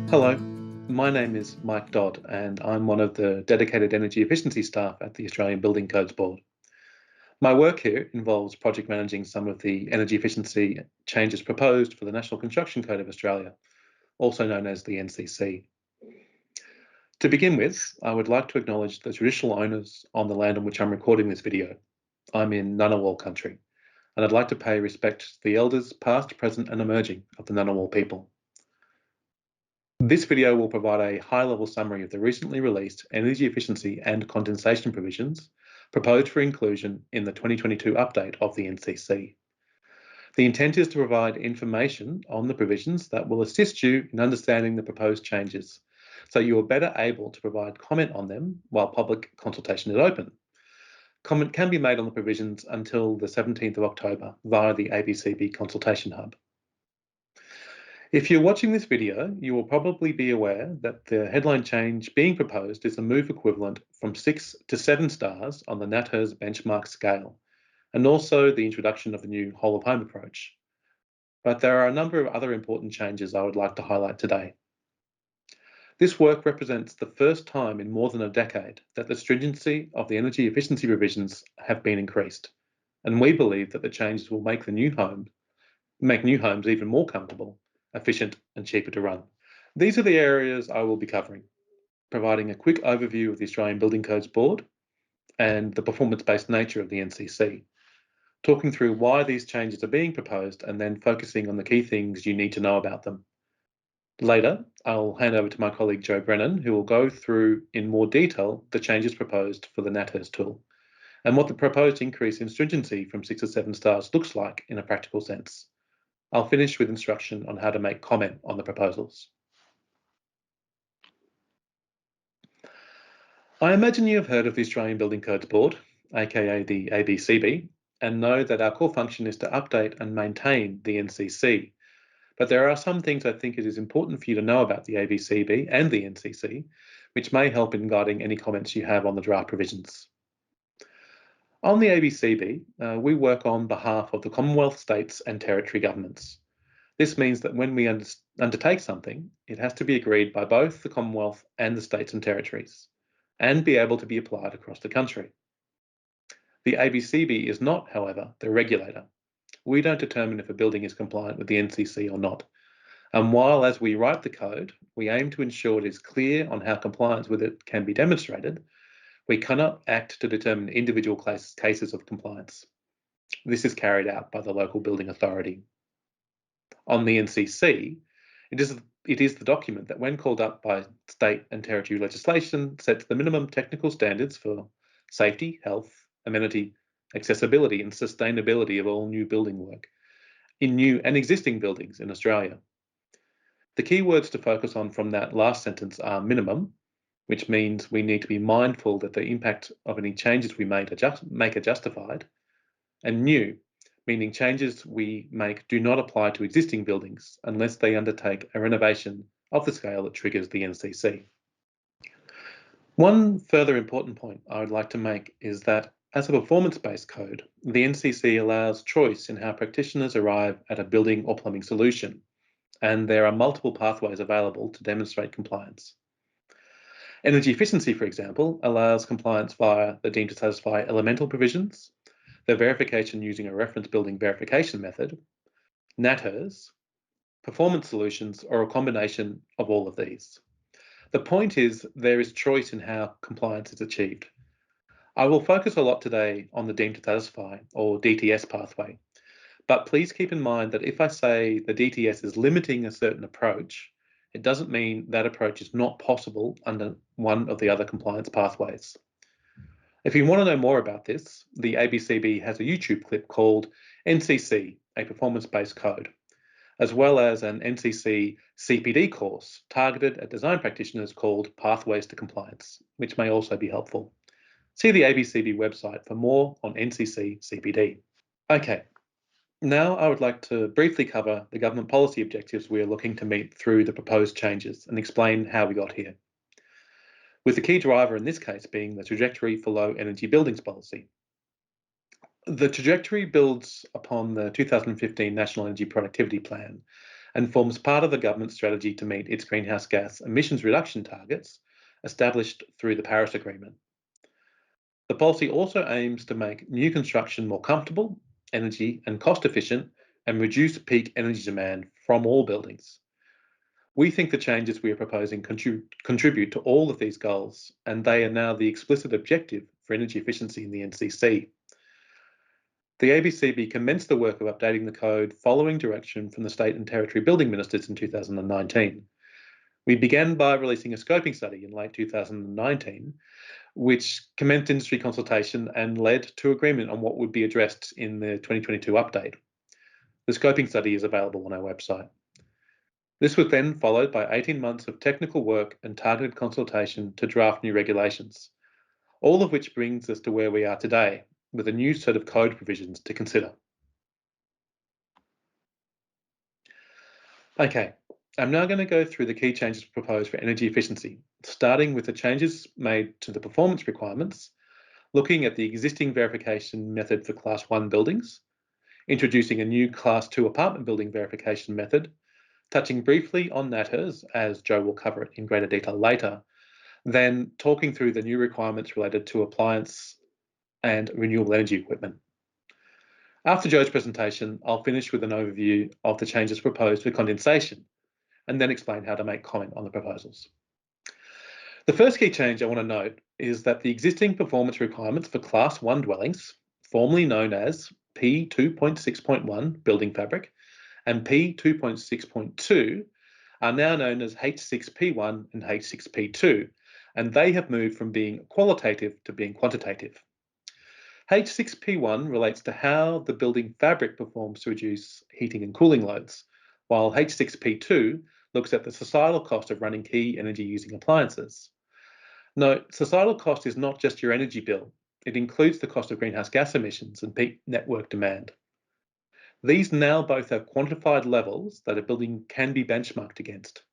Hello, my name is Mike Dodd and I'm one of the dedicated energy efficiency staff at the Australian Building Codes Board. My work here involves project managing some of the energy efficiency changes proposed for the National Construction Code of Australia, also known as the NCC. To begin with, I would like to acknowledge the traditional owners on the land on which I'm recording this video. I'm in Ngunnawal country, and I'd like to pay respect to the elders past, present and emerging of the Ngunnawal people. This video will provide a high-level summary of the recently released energy efficiency and condensation provisions proposed for inclusion in the 2022 update of the NCC. The intent is to provide information on the provisions that will assist you in understanding the proposed changes, so you are better able to provide comment on them while public consultation is open. Comment can be made on the provisions until the 17th of October via the ABCB Consultation Hub. If you're watching this video, you will probably be aware that the headline change being proposed is a move equivalent from 6 to 7 stars on the NaTHERS benchmark scale, and also the introduction of the new whole of home approach. But there are a number of other important changes I would like to highlight today. This work represents the first time in more than a decade that the stringency of the energy efficiency provisions have been increased, and we believe that the changes will make new homes even more comfortable, efficient and cheaper to run. These are the areas I will be covering, providing a quick overview of the Australian Building Codes Board and the performance-based nature of the NCC, talking through why these changes are being proposed and then focusing on the key things you need to know about them. Later, I'll hand over to my colleague Joe Brennan, who will go through in more detail the changes proposed for the NaTHERS tool and what the proposed increase in stringency from 6 to 7 stars looks like in a practical sense. I'll finish with instruction on how to make comment on the proposals. I imagine you have heard of the Australian Building Codes Board, aka the ABCB, and know that our core function is to update and maintain the NCC. But there are some things I think it is important for you to know about the ABCB and the NCC, which may help in guiding any comments you have on the draft provisions. On the ABCB, we work on behalf of the Commonwealth, states and territory governments. This means that when we undertake something, it has to be agreed by both the Commonwealth and the states and territories, and be able to be applied across the country. The ABCB is not, however, the regulator. We don't determine if a building is compliant with the NCC or not. And while as we write the code, we aim to ensure it is clear on how compliance with it can be demonstrated, we cannot act to determine individual cases of compliance. This is carried out by the local building authority. On the NCC, it is the document that, when called up by state and territory legislation, sets the minimum technical standards for safety, health, amenity, accessibility and sustainability of all new building work in new and existing buildings in Australia. The key words to focus on from that last sentence are minimum, which means we need to be mindful that the impact of any changes we make are justified, and new, meaning changes we make do not apply to existing buildings unless they undertake a renovation of the scale that triggers the NCC. One further important point I would like to make is that as a performance-based code, the NCC allows choice in how practitioners arrive at a building or plumbing solution, and there are multiple pathways available to demonstrate compliance. Energy efficiency, for example, allows compliance via the deemed to satisfy elemental provisions, the verification using a reference building verification method, NaTHERS, performance solutions, or a combination of all of these. The point is there is choice in how compliance is achieved. I will focus a lot today on the deemed to satisfy or DTS pathway, but please keep in mind that if I say the DTS is limiting a certain approach, it doesn't mean that approach is not possible under one of the other compliance pathways. If you want to know more about this, the ABCB has a YouTube clip called NCC, a performance-based code, as well as an NCC CPD course targeted at design practitioners called Pathways to Compliance, which may also be helpful. See the ABCB website for more on NCC CPD. Okay, now I would like to briefly cover the government policy objectives we are looking to meet through the proposed changes and explain how we got here, with the key driver in this case being the trajectory for low energy buildings policy. The trajectory builds upon the 2015 National Energy Productivity Plan and forms part of the government's strategy to meet its greenhouse gas emissions reduction targets established through the Paris Agreement. The policy also aims to make new construction more comfortable, energy and cost efficient, and reduce peak energy demand from all buildings. We think the changes we are proposing contribute to all of these goals, and they are now the explicit objective for energy efficiency in the NCC. The ABCB commenced the work of updating the code following direction from the state and territory building ministers in 2019. We began by releasing a scoping study in late 2019, which commenced industry consultation and led to agreement on what would be addressed in the 2022 update. The scoping study is available on our website. This was then followed by 18 months of technical work and targeted consultation to draft new regulations, all of which brings us to where we are today, with a new set of code provisions to consider. Okay, I'm now going to go through the key changes proposed for energy efficiency, starting with the changes made to the performance requirements, looking at the existing verification method for Class 1 buildings, introducing a new Class 2 apartment building verification method, touching briefly on NaTHERS, as Joe will cover it in greater detail later, then talking through the new requirements related to appliance and renewable energy equipment. After Joe's presentation, I'll finish with an overview of the changes proposed for condensation, and then explain how to make comment on the proposals. The first key change I want to note is that the existing performance requirements for Class 1 dwellings, formerly known as P2.6.1 building fabric and P2.6.2, are now known as H6P1 and H6P2, and they have moved from being qualitative to being quantitative. H6P1 relates to how the building fabric performs to reduce heating and cooling loads, while H6P2 looks at the societal cost of running key energy-using appliances. Note, societal cost is not just your energy bill. It includes the cost of greenhouse gas emissions and peak network demand. These now both have quantified levels that a building can be benchmarked against.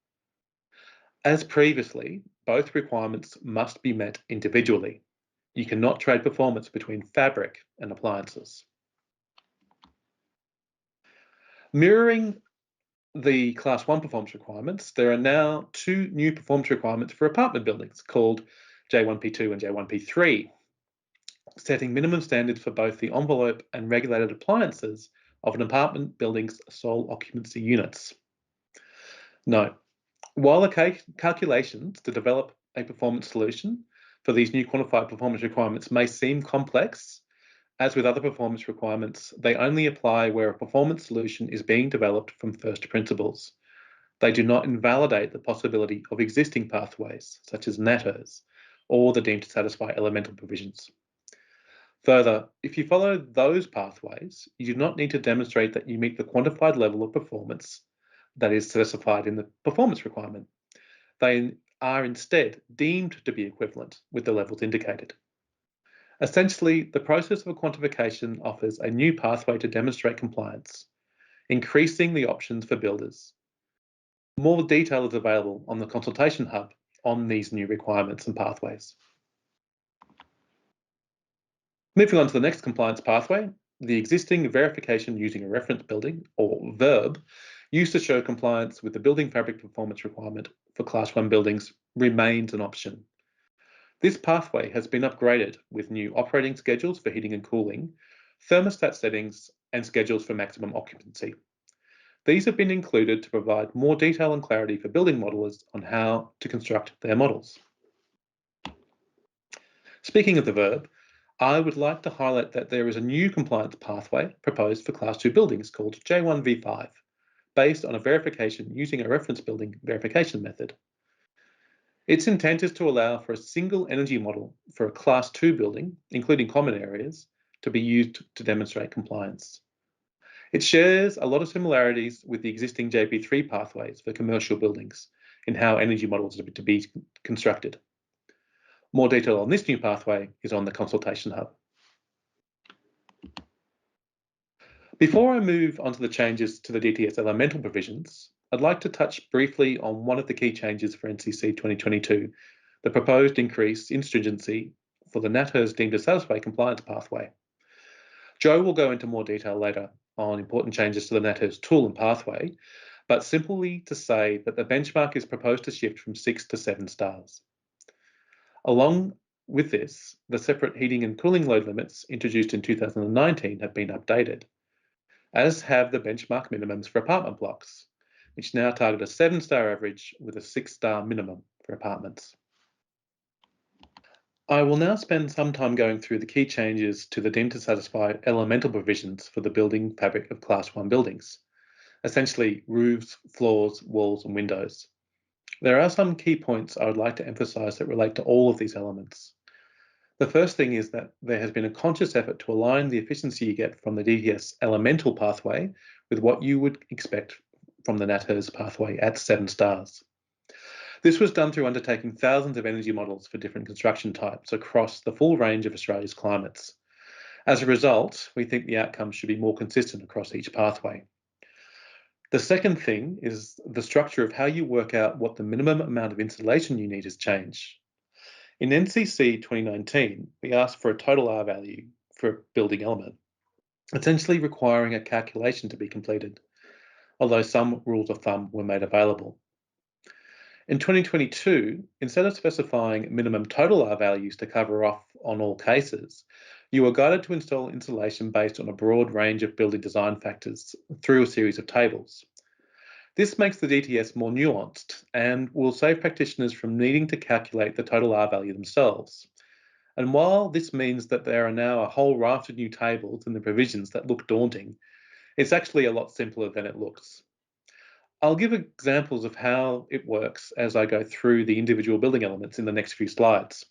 As previously, both requirements must be met individually. You cannot trade performance between fabric and appliances. Mirroring the Class 1 performance requirements, there are now two new performance requirements for apartment buildings called J1P2 and J1P3, setting minimum standards for both the envelope and regulated appliances of an apartment building's sole occupancy units. Note, while the calculations to develop a performance solution for these new quantified performance requirements may seem complex, as with other performance requirements, they only apply where a performance solution is being developed from first principles. They do not invalidate the possibility of existing pathways, such as NaTHERS, or the deemed to satisfy elemental provisions. Further, if you follow those pathways, you do not need to demonstrate that you meet the quantified level of performance that is specified in the performance requirement. They are instead deemed to be equivalent with the levels indicated. Essentially, the process of quantification offers a new pathway to demonstrate compliance, increasing the options for builders. More detail is available on the consultation hub on these new requirements and pathways. Moving on to the next compliance pathway, the existing verification using a reference building, or VERB, used to show compliance with the building fabric performance requirement for Class 1 buildings remains an option. This pathway has been upgraded with new operating schedules for heating and cooling, thermostat settings, and schedules for maximum occupancy. These have been included to provide more detail and clarity for building modelers on how to construct their models. Speaking of the VERB, I would like to highlight that there is a new compliance pathway proposed for Class 2 buildings called J1V5, based on a verification using a reference building verification method. Its intent is to allow for a single energy model for a Class 2 building, including common areas, to be used to demonstrate compliance. It shares a lot of similarities with the existing JP3 pathways for commercial buildings in how energy models are to be constructed. More detail on this new pathway is on the consultation hub. Before I move on to the changes to the DTS elemental provisions, I'd like to touch briefly on one of the key changes for NCC 2022, the proposed increase in stringency for the NaTHERS deemed to satisfy compliance pathway. Joe will go into more detail later on important changes to the NaTHERS tool and pathway, but simply to say that the benchmark is proposed to shift from 6 to 7 stars. Along with this, the separate heating and cooling load limits introduced in 2019 have been updated, as have the benchmark minimums for apartment blocks, which now target a 7-star average with a 6-star minimum for apartments. I will now spend some time going through the key changes to the deemed to satisfy elemental provisions for the building fabric of Class 1 buildings, essentially roofs, floors, walls, and windows. There are some key points I would like to emphasise that relate to all of these elements. The first thing is that there has been a conscious effort to align the efficiency you get from the DTS elemental pathway with what you would expect from the NaTHERS pathway at 7 stars. This was done through undertaking thousands of energy models for different construction types across the full range of Australia's climates. As a result, we think the outcomes should be more consistent across each pathway. The second thing is the structure of how you work out what the minimum amount of insulation you need has changed. In NCC 2019, we asked for a total R value for a building element, essentially requiring a calculation to be completed, although some rules of thumb were made available. In 2022, instead of specifying minimum total R values to cover off on all cases, you are guided to install insulation based on a broad range of building design factors through a series of tables. This makes the DTS more nuanced and will save practitioners from needing to calculate the total R value themselves. And while this means that there are now a whole raft of new tables in the provisions that look daunting, it's actually a lot simpler than it looks. I'll give examples of how it works as I go through the individual building elements in the next few slides.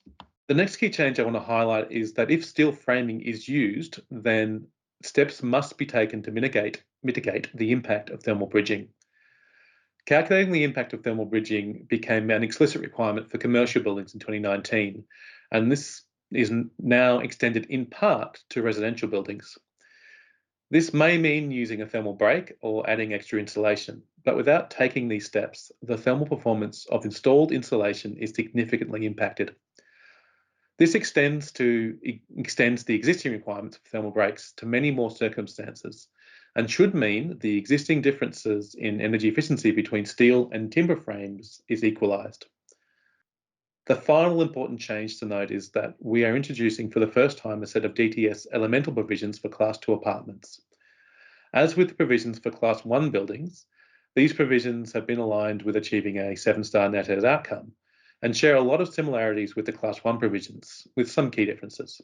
The next key change I want to highlight is that if steel framing is used, then steps must be taken to mitigate the impact of thermal bridging. Calculating the impact of thermal bridging became an explicit requirement for commercial buildings in 2019, and this is now extended in part to residential buildings. This may mean using a thermal break or adding extra insulation, but without taking these steps, the thermal performance of installed insulation is significantly impacted. This extends the existing requirements for thermal breaks to many more circumstances and should mean the existing differences in energy efficiency between steel and timber frames is equalised. The final important change to note is that we are introducing for the first time a set of DTS elemental provisions for Class 2 apartments. As with the provisions for Class 1 buildings, these provisions have been aligned with achieving a 7-star NaTHERS outcome and share a lot of similarities with the Class 1 provisions, with some key differences.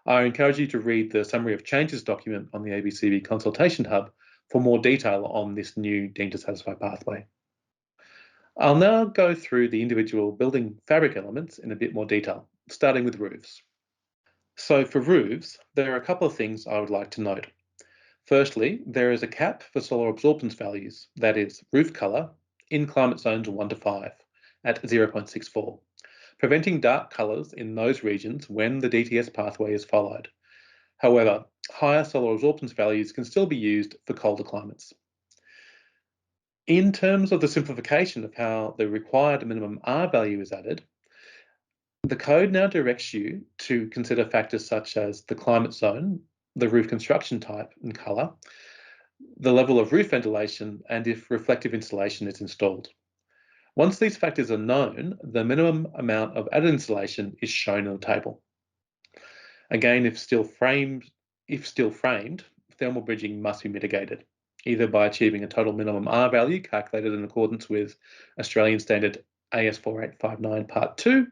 I encourage you to read the Summary of Changes document on the ABCB Consultation Hub for more detail on this new deemed to satisfy pathway. I'll now go through the individual building fabric elements in a bit more detail, starting with roofs. So for roofs, there are a couple of things I would like to note. Firstly, there is a cap for solar absorbance values, that is, roof colour, in climate zones 1 to 5 at 0.64, preventing dark colours in those regions when the DTS pathway is followed. However, higher solar absorbance values can still be used for colder climates. In terms of the simplification of how the required minimum R value is added, the code now directs you to consider factors such as the climate zone, the roof construction type and colour, the level of roof ventilation, and if reflective insulation is installed. Once these factors are known, the minimum amount of added insulation is shown in the table. Again, if still framed, thermal bridging must be mitigated, either by achieving a total minimum R value calculated in accordance with Australian Standard AS4859 Part 2,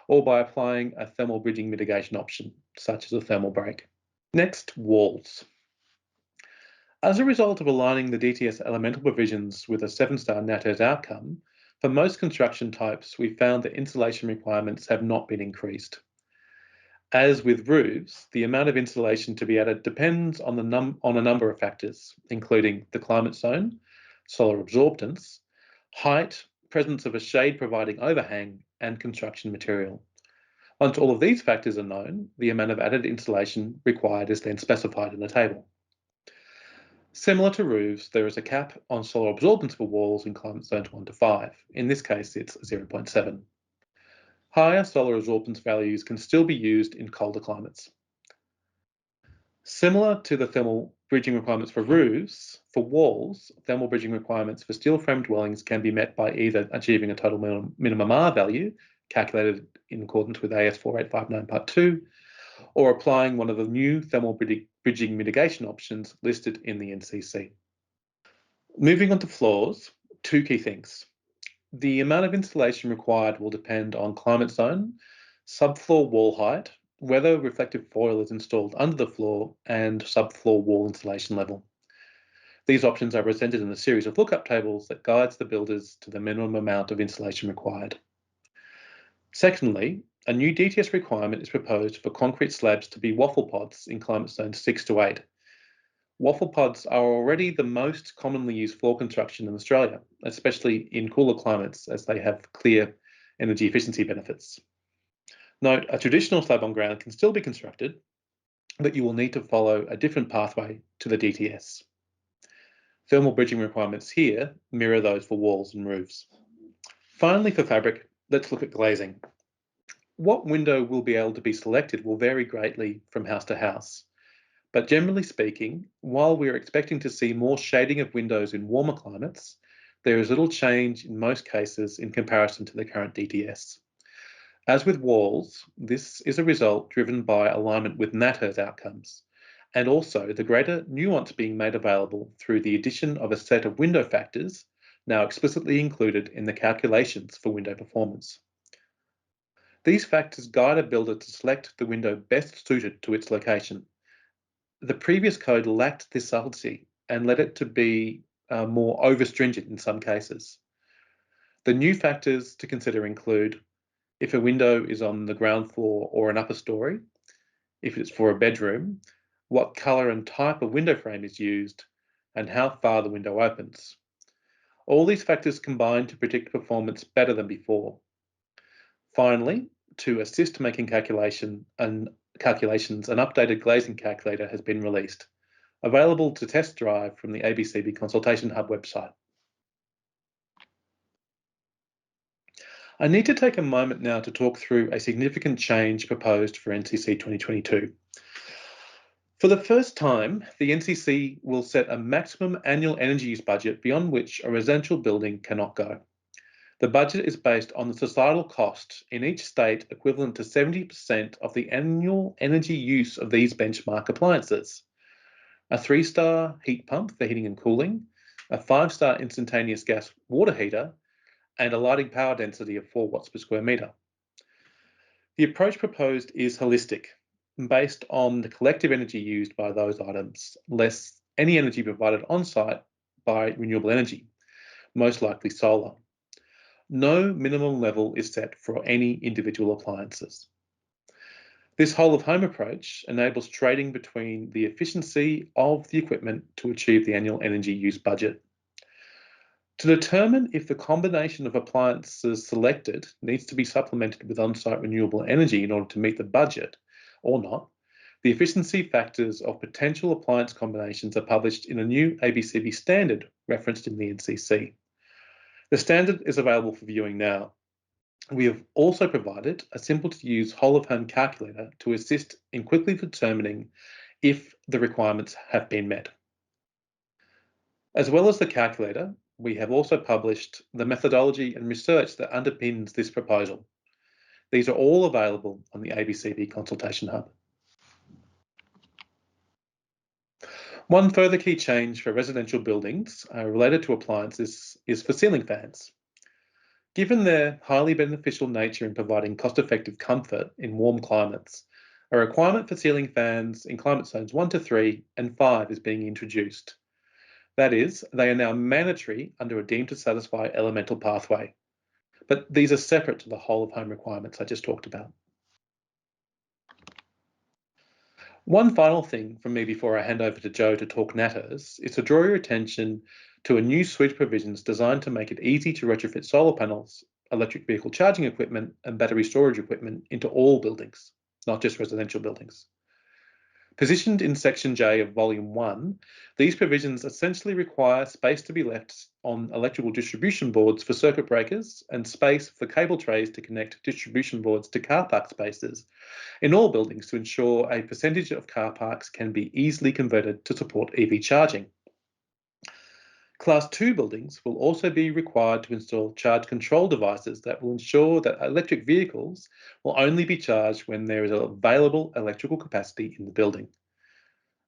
or by applying a thermal bridging mitigation option, such as a thermal break. Next, walls. As a result of aligning the DTS elemental provisions with a 7-star NaTHERS outcome, for most construction types, we found that insulation requirements have not been increased. As with roofs, the amount of insulation to be added depends on a number of factors, including the climate zone, solar absorbance, height, presence of a shade-providing overhang, and construction material. Once all of these factors are known, the amount of added insulation required is then specified in the table. Similar to roofs, there is a cap on solar absorbance for walls in climate zones 1 to 5. In this case, it's 0.7. Higher solar absorbance values can still be used in colder climates. Similar to the thermal bridging requirements for roofs, for walls, thermal bridging requirements for steel frame dwellings can be met by either achieving a total minimum R value, calculated in accordance with AS 4859 Part 2, or applying one of the new thermal bridging mitigation options listed in the NCC. Moving on to floors, two key things. The amount of insulation required will depend on climate zone, subfloor wall height, whether reflective foil is installed under the floor, and subfloor wall insulation level. These options are presented in a series of lookup tables that guides the builders to the minimum amount of insulation required. Secondly, a new DTS requirement is proposed for concrete slabs to be waffle pods in climate zones 6 to 8. Waffle pods are already the most commonly used floor construction in Australia, especially in cooler climates, as they have clear energy efficiency benefits. Note, a traditional slab on ground can still be constructed, but you will need to follow a different pathway to the DTS. Thermal bridging requirements here mirror those for walls and roofs. Finally, for fabric, let's look at glazing. What window will be able to be selected will vary greatly from house to house. But generally speaking, while we are expecting to see more shading of windows in warmer climates, there is little change in most cases in comparison to the current DTS. As with walls, this is a result driven by alignment with NaTHERS outcomes, and also the greater nuance being made available through the addition of a set of window factors now explicitly included in the calculations for window performance. These factors guide a builder to select the window best suited to its location. The previous code lacked this subtlety and led it to be more over-stringent in some cases. The new factors to consider include if a window is on the ground floor or an upper story, if it's for a bedroom, what colour and type of window frame is used, and how far the window opens. All these factors combine to predict performance better than before. Finally, to assist making calculations, an updated glazing calculator has been released, available to test drive from the ABCB Consultation Hub website. I need to take a moment now to talk through a significant change proposed for NCC 2022. For the first time, the NCC will set a maximum annual energy use budget beyond which a residential building cannot go. The budget is based on the societal cost in each state equivalent to 70% of the annual energy use of these benchmark appliances. A 3-star heat pump for heating and cooling, a 5-star instantaneous gas water heater, and a lighting power density of 4 watts per square metre. The approach proposed is holistic, based on the collective energy used by those items, less any energy provided on-site by renewable energy, most likely solar. No minimum level is set for any individual appliances. This whole-of-home approach enables trading between the efficiency of the equipment to achieve the annual energy use budget. To determine if the combination of appliances selected needs to be supplemented with on-site renewable energy in order to meet the budget or not, the efficiency factors of potential appliance combinations are published in a new ABCB standard referenced in the NCC. The standard is available for viewing now. We have also provided a simple-to-use whole-of-home calculator to assist in quickly determining if the requirements have been met. As well as the calculator, we have also published the methodology and research that underpins this proposal. These are all available on the ABCB Consultation Hub. One further key change for residential buildings related to appliances is for ceiling fans. Given their highly beneficial nature in providing cost-effective comfort in warm climates, a requirement for ceiling fans in climate zones 1 to 3 and 5 is being introduced. That is, they are now mandatory under a deemed to satisfy elemental pathway. But these are separate to the whole-of-home requirements I just talked about. One final thing from me before I hand over to Joe to talk NaTHERS is to draw your attention to a new suite of provisions designed to make it easy to retrofit solar panels, electric vehicle charging equipment, and battery storage equipment into all buildings, not just residential buildings. Positioned in Section J of Volume 1, these provisions essentially require space to be left on electrical distribution boards for circuit breakers and space for cable trays to connect distribution boards to car park spaces in all buildings to ensure a percentage of car parks can be easily converted to support EV charging. Class 2 buildings will also be required to install charge control devices that will ensure that electric vehicles will only be charged when there is available electrical capacity in the building.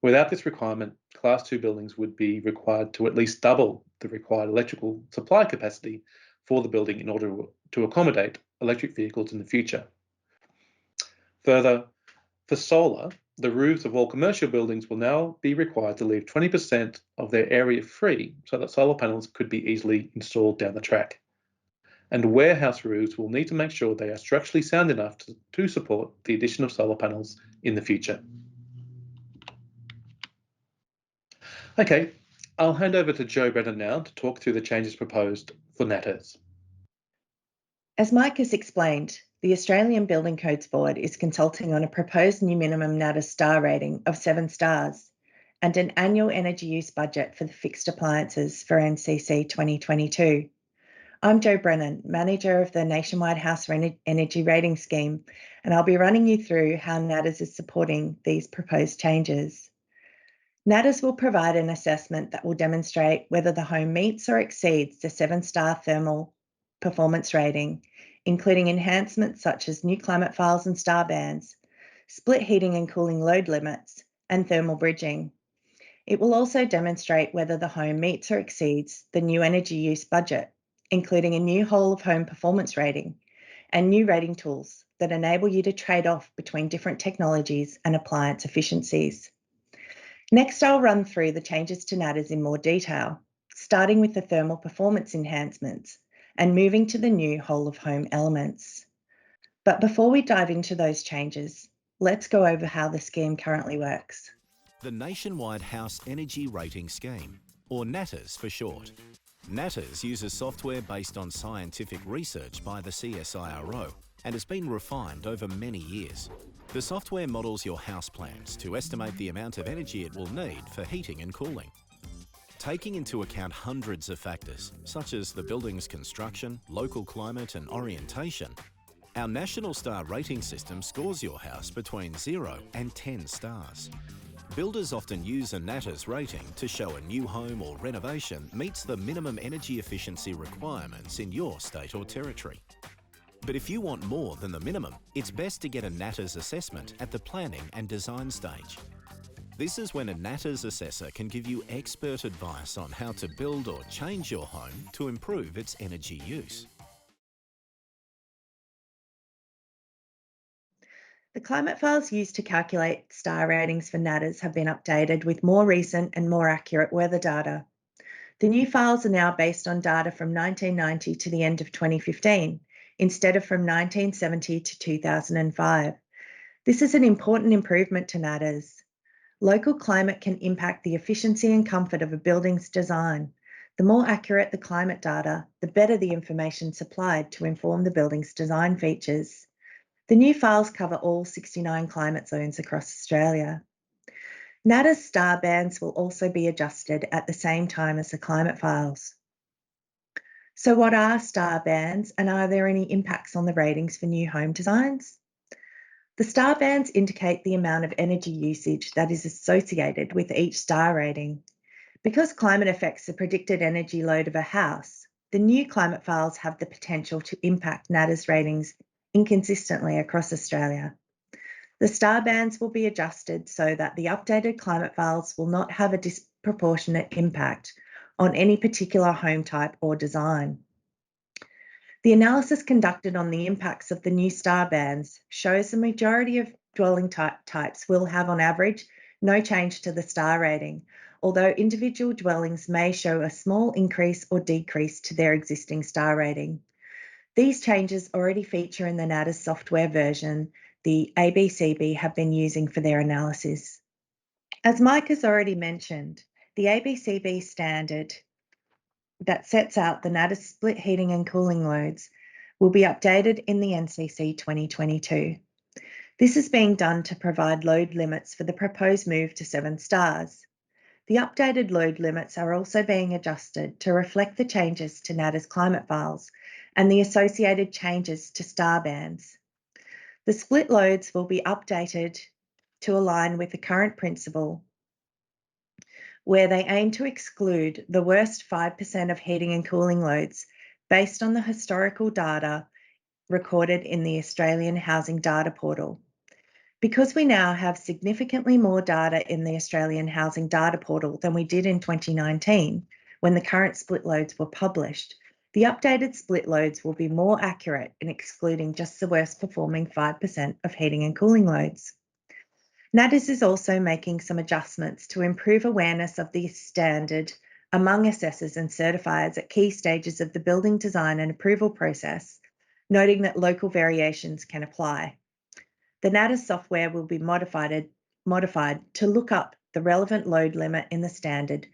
Without this requirement, Class 2 buildings would be required to at least double the required electrical supply capacity for the building in order to accommodate electric vehicles in the future. Further, for solar, the roofs of all commercial buildings will now be required to leave 20% of their area free so that solar panels could be easily installed down the track. And warehouse roofs will need to make sure they are structurally sound enough to support the addition of solar panels in the future. Okay, I'll hand over to Jo Brennan now to talk through the changes proposed for NaTHERS. As Mike has explained, the Australian Building Codes Board is consulting on a proposed new minimum NaTHERS star rating of 7 stars and an annual energy use budget for the fixed appliances for NCC 2022. I'm Jo Brennan, Manager of the Nationwide House Energy Rating Scheme, and I'll be running you through how NaTHERS is supporting these proposed changes. NaTHERS will provide an assessment that will demonstrate whether the home meets or exceeds the 7-star thermal performance rating, including enhancements such as new climate files and star bands, split heating and cooling load limits, and thermal bridging. It will also demonstrate whether the home meets or exceeds the new energy use budget, including a new whole of home performance rating and new rating tools that enable you to trade off between different technologies and appliance efficiencies. Next, I'll run through the changes to NaTHERS in more detail, starting with the thermal performance enhancements and moving to the new whole of home elements. But before we dive into those changes, let's go over how the scheme currently works. The Nationwide House Energy Rating Scheme, or NaTHERS for short. NaTHERS uses software based on scientific research by the CSIRO and has been refined over many years. The software models your house plans to estimate the amount of energy it will need for heating and cooling. Taking into account hundreds of factors, such as the building's construction, local climate and orientation, our National Star Rating System scores your house between 0 and 10 stars. Builders often use a NaTHERS rating to show a new home or renovation meets the minimum energy efficiency requirements in your state or territory. But if you want more than the minimum, it's best to get a NaTHERS assessment at the planning and design stage. This is when a NaTHERS assessor can give you expert advice on how to build or change your home to improve its energy use. The climate files used to calculate star ratings for NaTHERS have been updated with more recent and more accurate weather data. The new files are now based on data from 1990 to the end of 2015, instead of from 1970 to 2005. This is an important improvement to NaTHERS. Local climate can impact the efficiency and comfort of a building's design. The more accurate the climate data, the better the information supplied to inform the building's design features. The new files cover all 69 climate zones across Australia. NaTHERS star bands will also be adjusted at the same time as the climate files. So what are star bands, and are there any impacts on the ratings for new home designs? The star bands indicate the amount of energy usage that is associated with each star rating. Because climate affects the predicted energy load of a house, the new climate files have the potential to impact NaTHERS ratings inconsistently across Australia. The star bands will be adjusted so that the updated climate files will not have a disproportionate impact on any particular home type or design. The analysis conducted on the impacts of the new star bands shows the majority of dwelling types will have, on average, no change to the star rating, although individual dwellings may show a small increase or decrease to their existing star rating. These changes already feature in the NaTHERS software version the ABCB have been using for their analysis. As Mike has already mentioned, the ABCB standard that sets out the NaTHERS split heating and cooling loads will be updated in the NCC 2022. This is being done to provide load limits for the proposed move to 7 stars. The updated load limits are also being adjusted to reflect the changes to NaTHERS climate files and the associated changes to star bands. The split loads will be updated to align with the current principle, where they aim to exclude the worst 5% of heating and cooling loads based on the historical data recorded in the Australian Housing Data Portal. Because we now have significantly more data in the Australian Housing Data Portal than we did in 2019, when the current split loads were published, the updated split loads will be more accurate in excluding just the worst performing 5% of heating and cooling loads. NaTHERS is also making some adjustments to improve awareness of the standard among assessors and certifiers at key stages of the building design and approval process, noting that local variations can apply. The NaTHERS software will be modified to look up the relevant load limit in the standard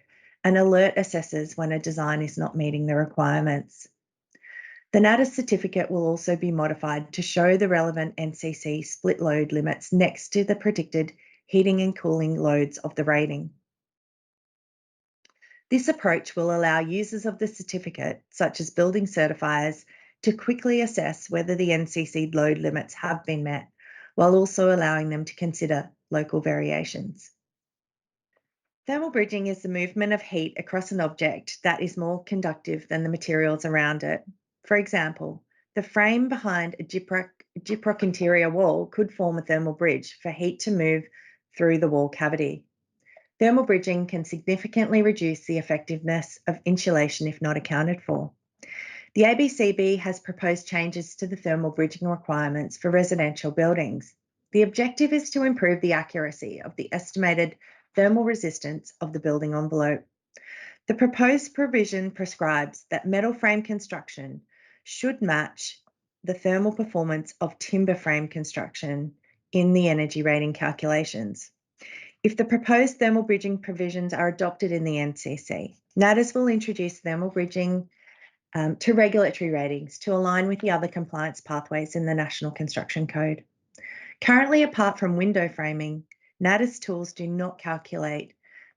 and alert assessors when a design is not meeting the requirements. The NaTHERS certificate will also be modified to show the relevant NCC split load limits next to the predicted heating and cooling loads of the rating. This approach will allow users of the certificate, such as building certifiers, to quickly assess whether the NCC load limits have been met, while also allowing them to consider local variations. Thermal bridging is the movement of heat across an object that is more conductive than the materials around it. For example, the frame behind a gyprock interior wall could form a thermal bridge for heat to move through the wall cavity. Thermal bridging can significantly reduce the effectiveness of insulation if not accounted for. The ABCB has proposed changes to the thermal bridging requirements for residential buildings. The objective is to improve the accuracy of the estimated thermal resistance of the building envelope. The proposed provision prescribes that metal frame construction should match the thermal performance of timber frame construction in the energy rating calculations. If the proposed thermal bridging provisions are adopted in the NCC, NaTHERS will introduce thermal bridging to regulatory ratings to align with the other compliance pathways in the National Construction Code. Currently, apart from window framing, NaTHERS tools do not calculate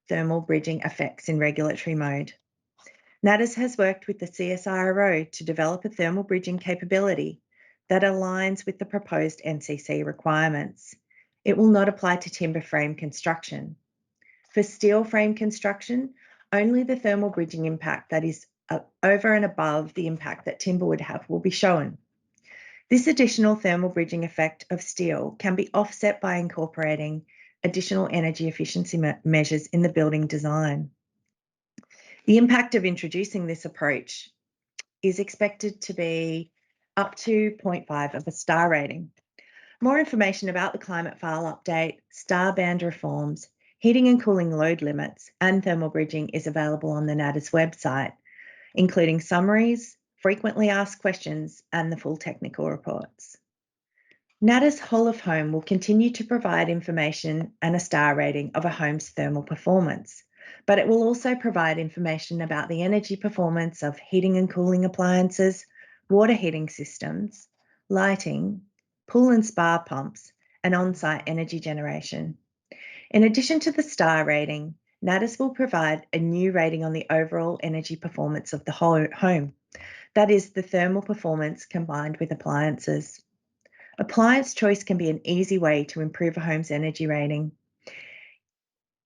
thermal bridging effects in regulatory mode. NaTHERS has worked with the CSIRO to develop a thermal bridging capability that aligns with the proposed NCC requirements. It will not apply to timber frame construction. For steel frame construction, only the thermal bridging impact that is over and above the impact that timber would have will be shown. This additional thermal bridging effect of steel can be offset by incorporating additional energy efficiency measures in the building design. The impact of introducing this approach is expected to be up to 0.5 of a star rating. More information about the climate file update, star band reforms, heating and cooling load limits, and thermal bridging is available on the NaTHERS website, including summaries, frequently asked questions, and the full technical reports. NaTHERS Whole of Home will continue to provide information and a star rating of a home's thermal performance, but it will also provide information about the energy performance of heating and cooling appliances, water heating systems, lighting, pool and spa pumps, and on-site energy generation. In addition to the star rating, NaTHERS will provide a new rating on the overall energy performance of the home. That is the thermal performance combined with appliances. Appliance choice can be an easy way to improve a home's energy rating,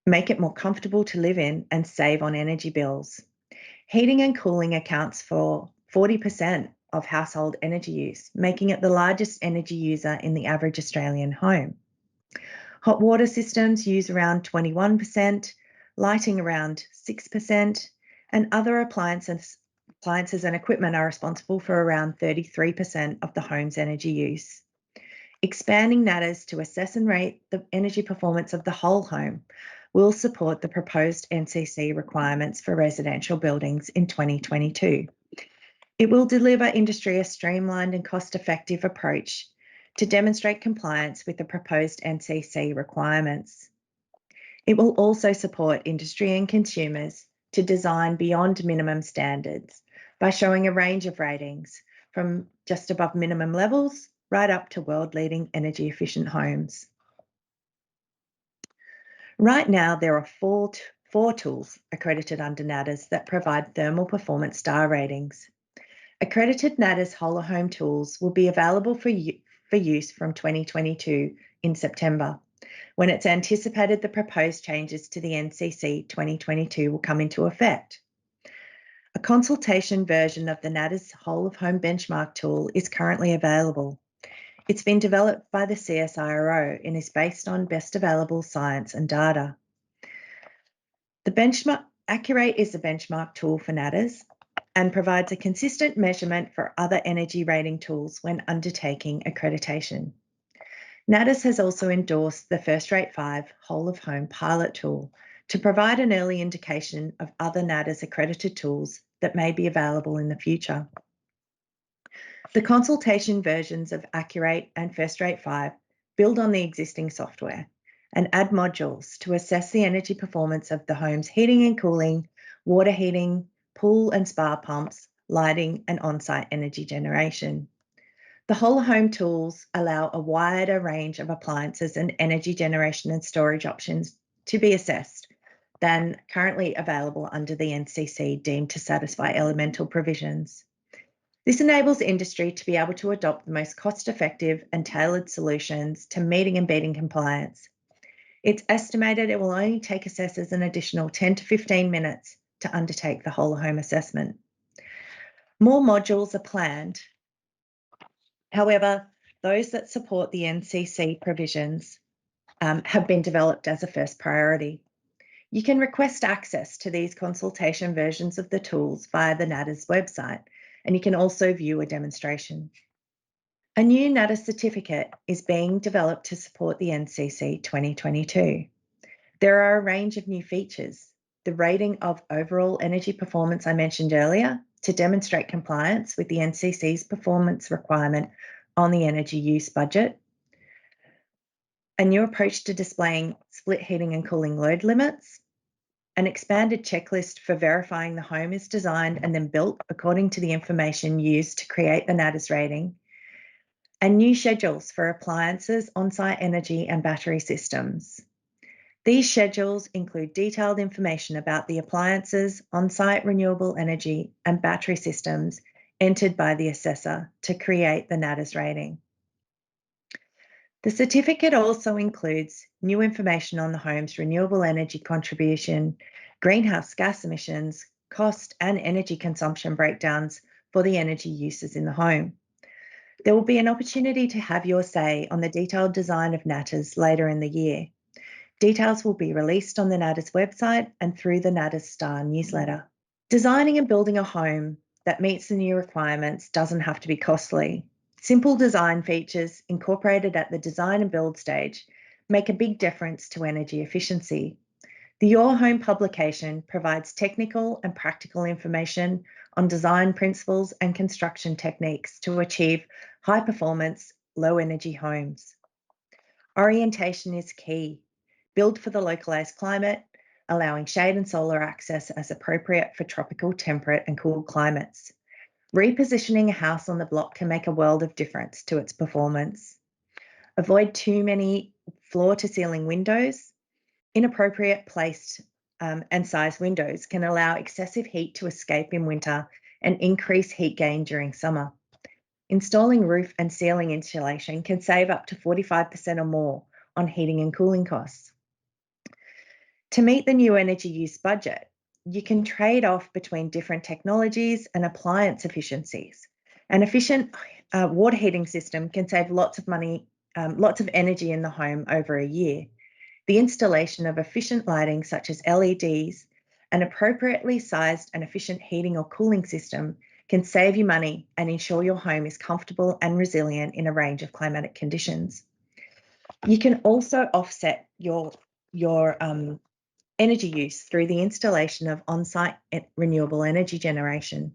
make it more comfortable to live in, and save on energy bills. Heating and cooling accounts for 40% of household energy use, making it the largest energy user in the average Australian home. Hot water systems use around 21%, lighting around 6%, and other appliances and equipment are responsible for around 33% of the home's energy use. Expanding NaTHERS to assess and rate the energy performance of the whole home will support the proposed NCC requirements for residential buildings in 2022. It will deliver industry a streamlined and cost-effective approach to demonstrate compliance with the proposed NCC requirements. It will also support industry and consumers to design beyond minimum standards by showing a range of ratings from just above minimum levels right up to world-leading energy efficient homes. Right now, there are four tools accredited under NaTHERS that provide thermal performance star ratings. Accredited NaTHERS whole of home tools will be available for use from 2022 in September, when it's anticipated the proposed changes to the NCC 2022 will come into effect. A consultation version of the NaTHERS whole of home benchmark tool is currently available. It's been developed by the CSIRO and is based on best available science and data. The benchmark Accurate is a benchmark tool for NaTHERS and provides a consistent measurement for other energy rating tools when undertaking accreditation. NaTHERS has also endorsed the First Rate 5 whole of home pilot tool to provide an early indication of other NaTHERS accredited tools that may be available in the future. The consultation versions of Accurate and First Rate 5 build on the existing software and add modules to assess the energy performance of the home's heating and cooling, water heating, pool and spa pumps, lighting, and on-site energy generation. The whole home tools allow a wider range of appliances and energy generation and storage options to be assessed than currently available under the NCC deemed to satisfy elemental provisions. This enables industry to be able to adopt the most cost-effective and tailored solutions to meeting and beating compliance. It's estimated it will only take assessors an additional 10 to 15 minutes to undertake the whole home assessment. More modules are planned. However, those that support the NCC provisions have been developed as a first priority. You can request access to these consultation versions of the tools via the NaTHERS website, and you can also view a demonstration. A new NaTHERS certificate is being developed to support the NCC 2022. There are a range of new features. The rating of overall energy performance I mentioned earlier to demonstrate compliance with the NCC's performance requirement on the energy use budget. A new approach to displaying split heating and cooling load limits. An expanded checklist for verifying the home is designed and then built according to the information used to create the NaTHERS rating, and new schedules for appliances, on-site energy and battery systems. These schedules include detailed information about the appliances, on-site renewable energy and battery systems entered by the assessor to create the NaTHERS rating. The certificate also includes new information on the home's renewable energy contribution, greenhouse gas emissions, cost and energy consumption breakdowns for the energy uses in the home. There will be an opportunity to have your say on the detailed design of NaTHERS later in the year. Details will be released on the NaTHERS website and through the NaTHERS Star newsletter. Designing and building a home that meets the new requirements doesn't have to be costly. Simple design features incorporated at the design and build stage make a big difference to energy efficiency. The Your Home publication provides technical and practical information on design principles and construction techniques to achieve high performance, low energy homes. Orientation is key. Build for the localised climate, allowing shade and solar access as appropriate for tropical, temperate and cool climates. Repositioning a house on the block can make a world of difference to its performance. Avoid too many floor-to-ceiling windows. Inappropriate placed and sized windows can allow excessive heat to escape in winter and increase heat gain during summer. Installing roof and ceiling insulation can save up to 45% or more on heating and cooling costs. To meet the new energy use budget, you can trade off between different technologies and appliance efficiencies. An efficient water heating system can save lots of money, lots of energy in the home over a year. The installation of efficient lighting such as LEDs, an appropriately sized and efficient heating or cooling system can save you money and ensure your home is comfortable and resilient in a range of climatic conditions. You can also offset your energy use through the installation of on-site renewable energy generation.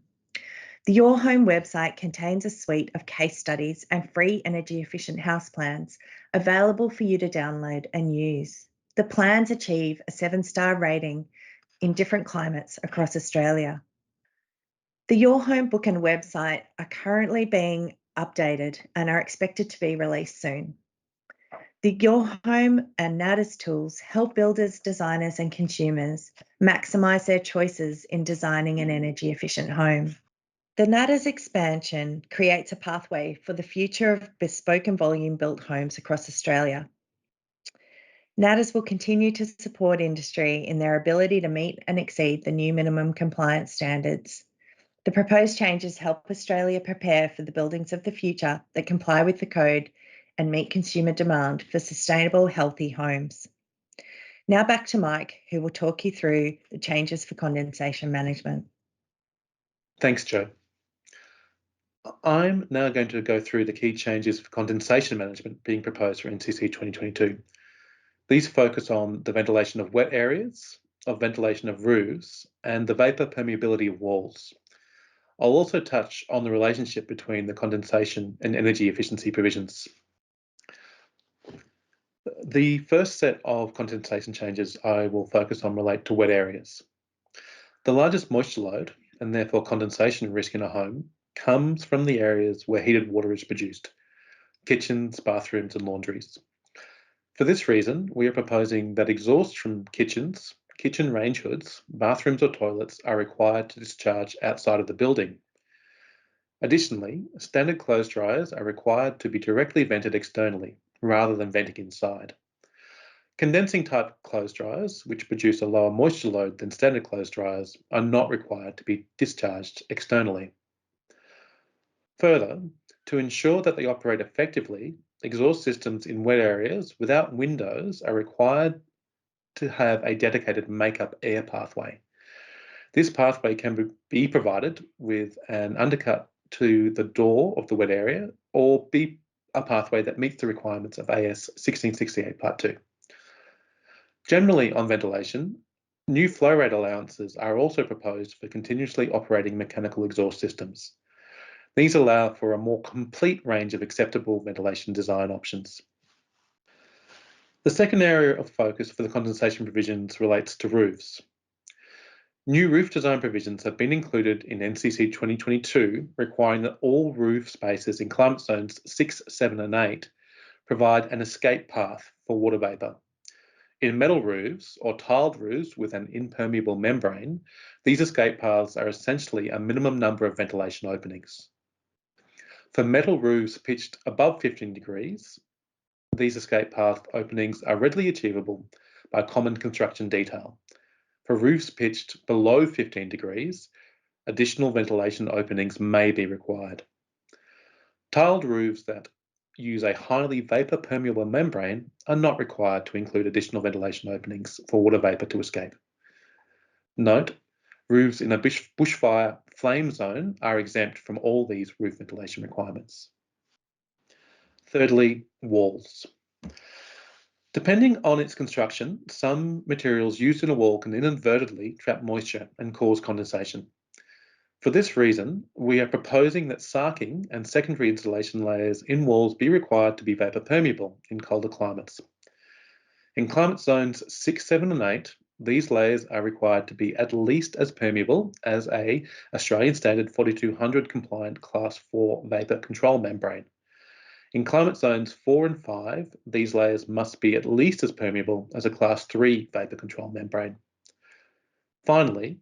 The Your Home website contains a suite of case studies and free energy efficient house plans available for you to download and use. The plans achieve a 7-star rating in different climates across Australia. The Your Home book and website are currently being updated and are expected to be released soon. The Your Home and NaTHERS tools help builders, designers and consumers maximise their choices in designing an energy efficient home. The NaTHERS expansion creates a pathway for the future of bespoke and volume built homes across Australia. NaTHERS will continue to support industry in their ability to meet and exceed the new minimum compliance standards. The proposed changes help Australia prepare for the buildings of the future that comply with the code and meet consumer demand for sustainable, healthy homes. Now back to Mike, who will talk you through the changes for condensation management. Thanks, Jo. I'm now going to go through the key changes for condensation management being proposed for NCC 2022. These focus on the ventilation of wet areas, of ventilation of roofs, and the vapour permeability of walls. I'll also touch on the relationship between the condensation and energy efficiency provisions. The first set of condensation changes I will focus on relate to wet areas. The largest moisture load, and therefore condensation risk in a home, comes from the areas where heated water is produced: kitchens, bathrooms and laundries. For this reason, we are proposing that exhaust from kitchens, kitchen range hoods, bathrooms or toilets are required to discharge outside of the building. Additionally, standard clothes dryers are required to be directly vented externally rather than venting inside. Condensing type clothes dryers, which produce a lower moisture load than standard clothes dryers, are not required to be discharged externally. Further, to ensure that they operate effectively, exhaust systems in wet areas without windows are required to have a dedicated make-up air pathway. This pathway can be provided with an undercut to the door of the wet area or be a pathway that meets the requirements of AS 1668 Part 2. Generally on ventilation, new flow rate allowances are also proposed for continuously operating mechanical exhaust systems. These allow for a more complete range of acceptable ventilation design options. The second area of focus for the condensation provisions relates to roofs. New roof design provisions have been included in NCC 2022, requiring that all roof spaces in climate zones 6, 7 and 8 provide an escape path for water vapour. In metal roofs or tiled roofs with an impermeable membrane, these escape paths are essentially a minimum number of ventilation openings. For metal roofs pitched above 15 degrees, these escape path openings are readily achievable by common construction detail. For roofs pitched below 15 degrees, additional ventilation openings may be required. Tiled roofs that use a highly vapour permeable membrane are not required to include additional ventilation openings for water vapour to escape. Note, roofs in a bushfire flame zone are exempt from all these roof ventilation requirements. Thirdly, walls. Depending on its construction, some materials used in a wall can inadvertently trap moisture and cause condensation. For this reason, we are proposing that sarking and secondary insulation layers in walls be required to be vapour permeable in colder climates. In climate zones 6, 7 and 8, these layers are required to be at least as permeable as a Australian Standard 4200 compliant Class 4 vapour control membrane. In climate zones 4 and 5, these layers must be at least as permeable as a Class 3 vapour control membrane. Finally,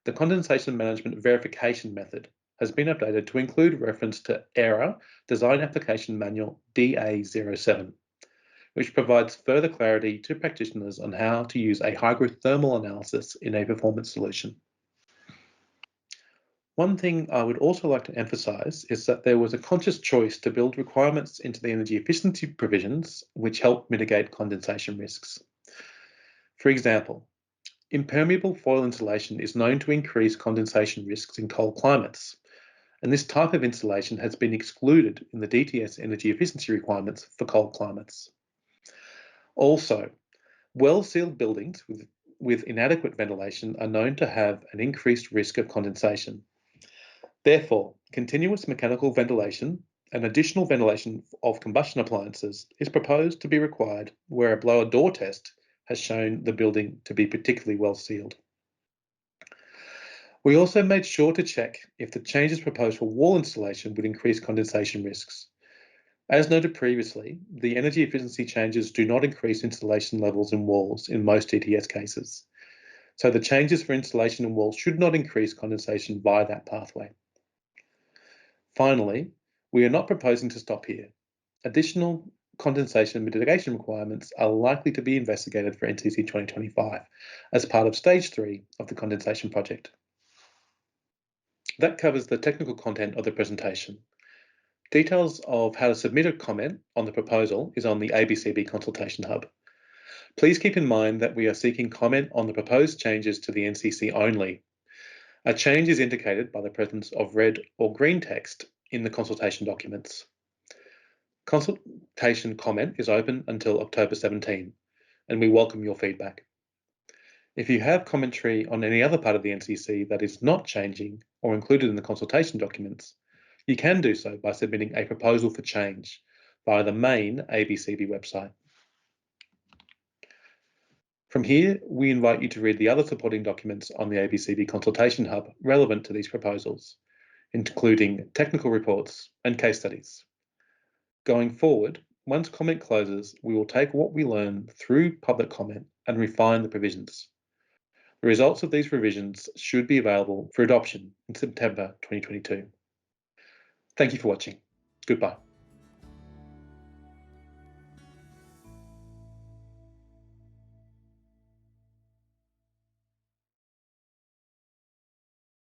the condensation management verification method has been updated to include reference to ERA Design Application Manual DA07, which provides further clarity to practitioners on how to use a hygrothermal analysis in a performance solution. One thing I would also like to emphasise is that there was a conscious choice to build requirements into the energy efficiency provisions which help mitigate condensation risks. For example, impermeable foil insulation is known to increase condensation risks in cold climates, and this type of insulation has been excluded in the DTS energy efficiency requirements for cold climates. Also, well-sealed buildings with inadequate ventilation are known to have an increased risk of condensation. Therefore, continuous mechanical ventilation and additional ventilation of combustion appliances is proposed to be required where a blower door test has shown the building to be particularly well sealed. We also made sure to check if the changes proposed for wall installation would increase condensation risks. As noted previously, the energy efficiency changes do not increase installation levels in walls in most ETS cases. So the changes for installation in walls should not increase condensation via that pathway. Finally, we are not proposing to stop here. Additional condensation mitigation requirements are likely to be investigated for NCC 2025 as part of stage 3 of the condensation project. That covers the technical content of the presentation. Details of how to submit a comment on the proposal is on the ABCB Consultation Hub. Please keep in mind that we are seeking comment on the proposed changes to the NCC only. A change is indicated by the presence of red or green text in the consultation documents. Consultation comment is open until October 17, and we welcome your feedback. If you have commentary on any other part of the NCC that is not changing or included in the consultation documents, you can do so by submitting a proposal for change via the main ABCB website. From here, we invite you to read the other supporting documents on the ABCB Consultation Hub relevant to these proposals, including technical reports and case studies. Going forward, once comment closes, we will take what we learn through public comment and refine the provisions. The results of these revisions should be available for adoption in September 2022. Thank you for watching. Goodbye.